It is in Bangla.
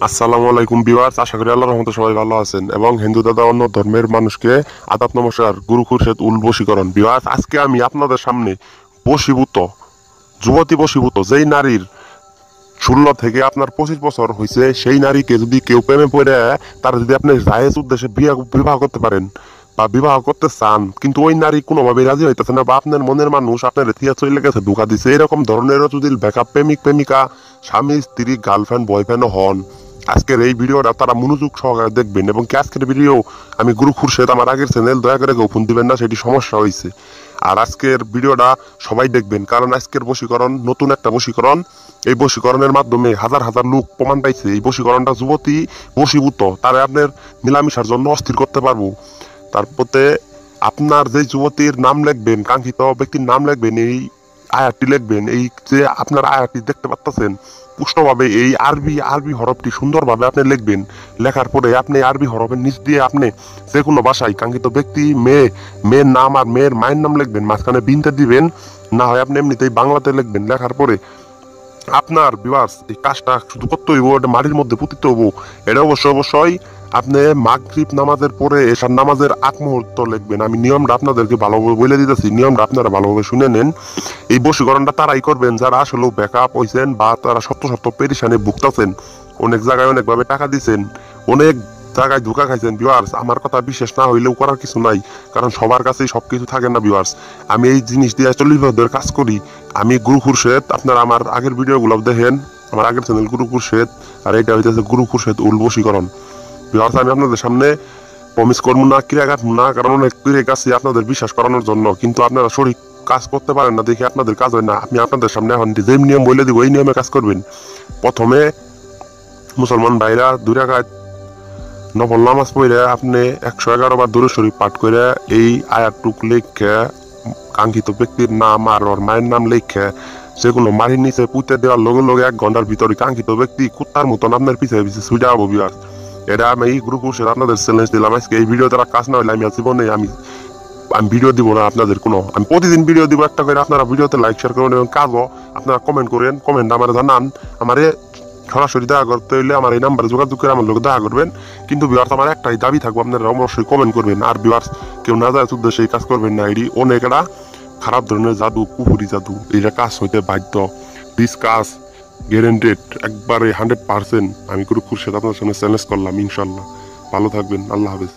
আসসালামু আলাইকুম ভিউয়ার্স, আশা করি আল্লাহর রহমতে সবাই ভালো আছেন এবং হিন্দু দাদা অন্য ধর্মের মানুষকে আদাব নমস্কার। গুরু খুরশেদ উল বশীকরণ। ভিউয়ার্স, আজকে আমি আপনাদের সামনে যুবতী বশীভূত যেই নারীর 16 থেকে আপনার 25 বছর হয়েছে, সেই নারীকে যদি কেউ প্রেমে পড়ে তার যদি আপনি জায়েজ উদ্দেশ্যে বিবাহ করতে পারেন বা বিবাহ করতে চান, কিন্তু ওই নারী কোনোভাবে রাজি হইতেছে না বা আপনার মনের মানুষ আপনার থিয়া চলে গেছে, ধোঁকা দিছে, এরকম ধরনেরও যদি ব্যাকআপ প্রেমিক প্রেমিকা, স্বামী স্ত্রী, গার্লফ্রেন্ড বয়ফ্রেন্ডও হন, আজকের এই ভিডিওটা তারা মনোযোগ সহকারে দেখবেন। এবং কি আজকের ভিডিও আমি গুরু খুরশেদ, আমার আগের চ্যানেল, দয়া করে কেউ ফোন দিবেন না, সেটি সমস্যা হয়েছে। আর আজকের ভিডিওটা সবাই দেখবেন, কারণ আজকের বশীকরণ নতুন একটা বশীকরণ। এই বশীকরণের মাধ্যমে হাজার হাজার লোক প্রমাণ পাইছে এই বশীকরণটা যুবতী বশীভূত, তারা আপনার মিলামিশার জন্য অস্থির করতে পারবো। তারপরে আপনার যে যুবতীর নাম লিখবেন, কাঙ্ক্ষিত ব্যক্তির নাম লিখবেন, এই আয়াতটি লিখবেন। এই যে আপনার আয়াতটি দেখতে পাচ্ছেন, পুষ্টভাবে এই আরবি হরফটি সুন্দরভাবে আপনি লিখবেন। লেখার পরে আপনি আরবি হরফের নিচ দিয়ে আপনি যে কোনো ভাষায় কাঙ্ক্ষিত ব্যক্তি, মেয়ের নাম আর মেয়ের মায়ের নাম লিখবেন, মাঝখানে বিনতে দিবেন, না হয় আপনি এমনিতেই বাংলাতে লিখবেন। লেখার পরে আপনার ভিউয়ার্স এই কাজটা শুধু করতে হইব, এটা মাটির মধ্যে পুঁতিতে হইব। এটা অবশ্যই আপনি মাগরিব নামাজের পরে এশার নামাজের আগ মুহূর্ত লিখবেন। আমি নিয়মটা আপনাদেরকে ভালোভাবে বলে দিতেছি, নিয়মটা আপনারা ভালোভাবে শুনে নেন। এই বশীকরণটা তারাই করবেন যারা আসলে ব্যাকআপ হয়েছেন বা তারা সত্য পেরেশানি ভুগতেছেন, অনেক জায়গায় অনেকভাবে টাকা দিচ্ছেন, অনেক জায়গায় ধোঁকা খাইছেন। ভিউয়ার্স, আমার কথা বিশেষ না হইলেও করার কিছু নাই, কারণ সবার কাছেই সবকিছু থাকে না। ভিউয়ার্স, আমি এই জিনিস দিয়ে 40 বছর কাজ করি। আমি গুরু খুরশেদ, আপনারা আমার আগের ভিডিওগুলো দেখেন, আমার আগের চ্যানেল গুরু খুরশেদ, আর এটা হইতেছে গুরু খুরশেদ উল বশীকরণ। ভিউয়ার্স, আমি আপনাদের সামনে প্রমিস করবো না, ক্রিয়াঘাত না, কারণ অনেক ক্রিয়া কাছে আপনাদের বিশ্বাস করানোর জন্য, কিন্তু আপনারা সঠিক কাজ করতে পারেন না দেখে আপনাদের কাজ হয় না। আমি আপনাদের সামনে এখন যে নিয়ম বলে দিব, এই নিয়মে কাজ করবেন। প্রথমে মুসলমান ভাইরা 2 রাকাত নফল নামাজ পড়ে আপনি 111 বার দুরূদ শরীফ পাঠ করে এই আয়াতটুক লিখে কাঙ্ক্ষিত ব্যক্তির নাম আর ওর মায়ের নাম লিখে সেগুলো মাটির নিচে পুঁতে দেওয়ার লগে লগে 1 ঘন্টার ভিতরে কাঙ্ক্ষিত ব্যক্তি কুত্তার মতন আপনার পিছিয়ে পিছিয়ে ছুটে যাবো। ভিউয়ার্স, এটা আমি এই গ্রুপ বসে আপনাদের চ্যালেঞ্জ দিলাম। আজকে এই ভিডিও তারা কাজ না হইলে আমি জীবনে আমি ভিডিও দিব না আপনাদের কোনো। আমি প্রতিদিন ভিডিও দিব একটা করে, আপনারা ভিডিওতে লাইক শেয়ার করুন এবং কাজও আপনারা কমেন্ট করেন। কমেন্ট আমার জানান, আমারে সরাসরি দেখা করতে হইলে আমার এই নাম্বারে যোগাযোগ করে আমার লোক দেখা করবেন। কিন্তু ভিউয়ার্স, আমার একটাই দাবি থাকবো, আপনারা অবশ্যই কমেন্ট করবেন। আর ভিউয়ার্স, কেউ না যায় উদ্দেশ্যে এই কাজ করবেন না, এটি অনেক একটা খারাপ ধরনের জাদু, কুফুরি জাদু। এইটা কাজ হইতে বাধ্য। দিস কাজ গ্যারেন্টেড, একবারে 100%। আমি গুরু খুরশেদ আপনার সামনে চ্যালেঞ্জ করলাম। ইনশাল্লাহ ভালো থাকবেন। আল্লাহ হাফেজ।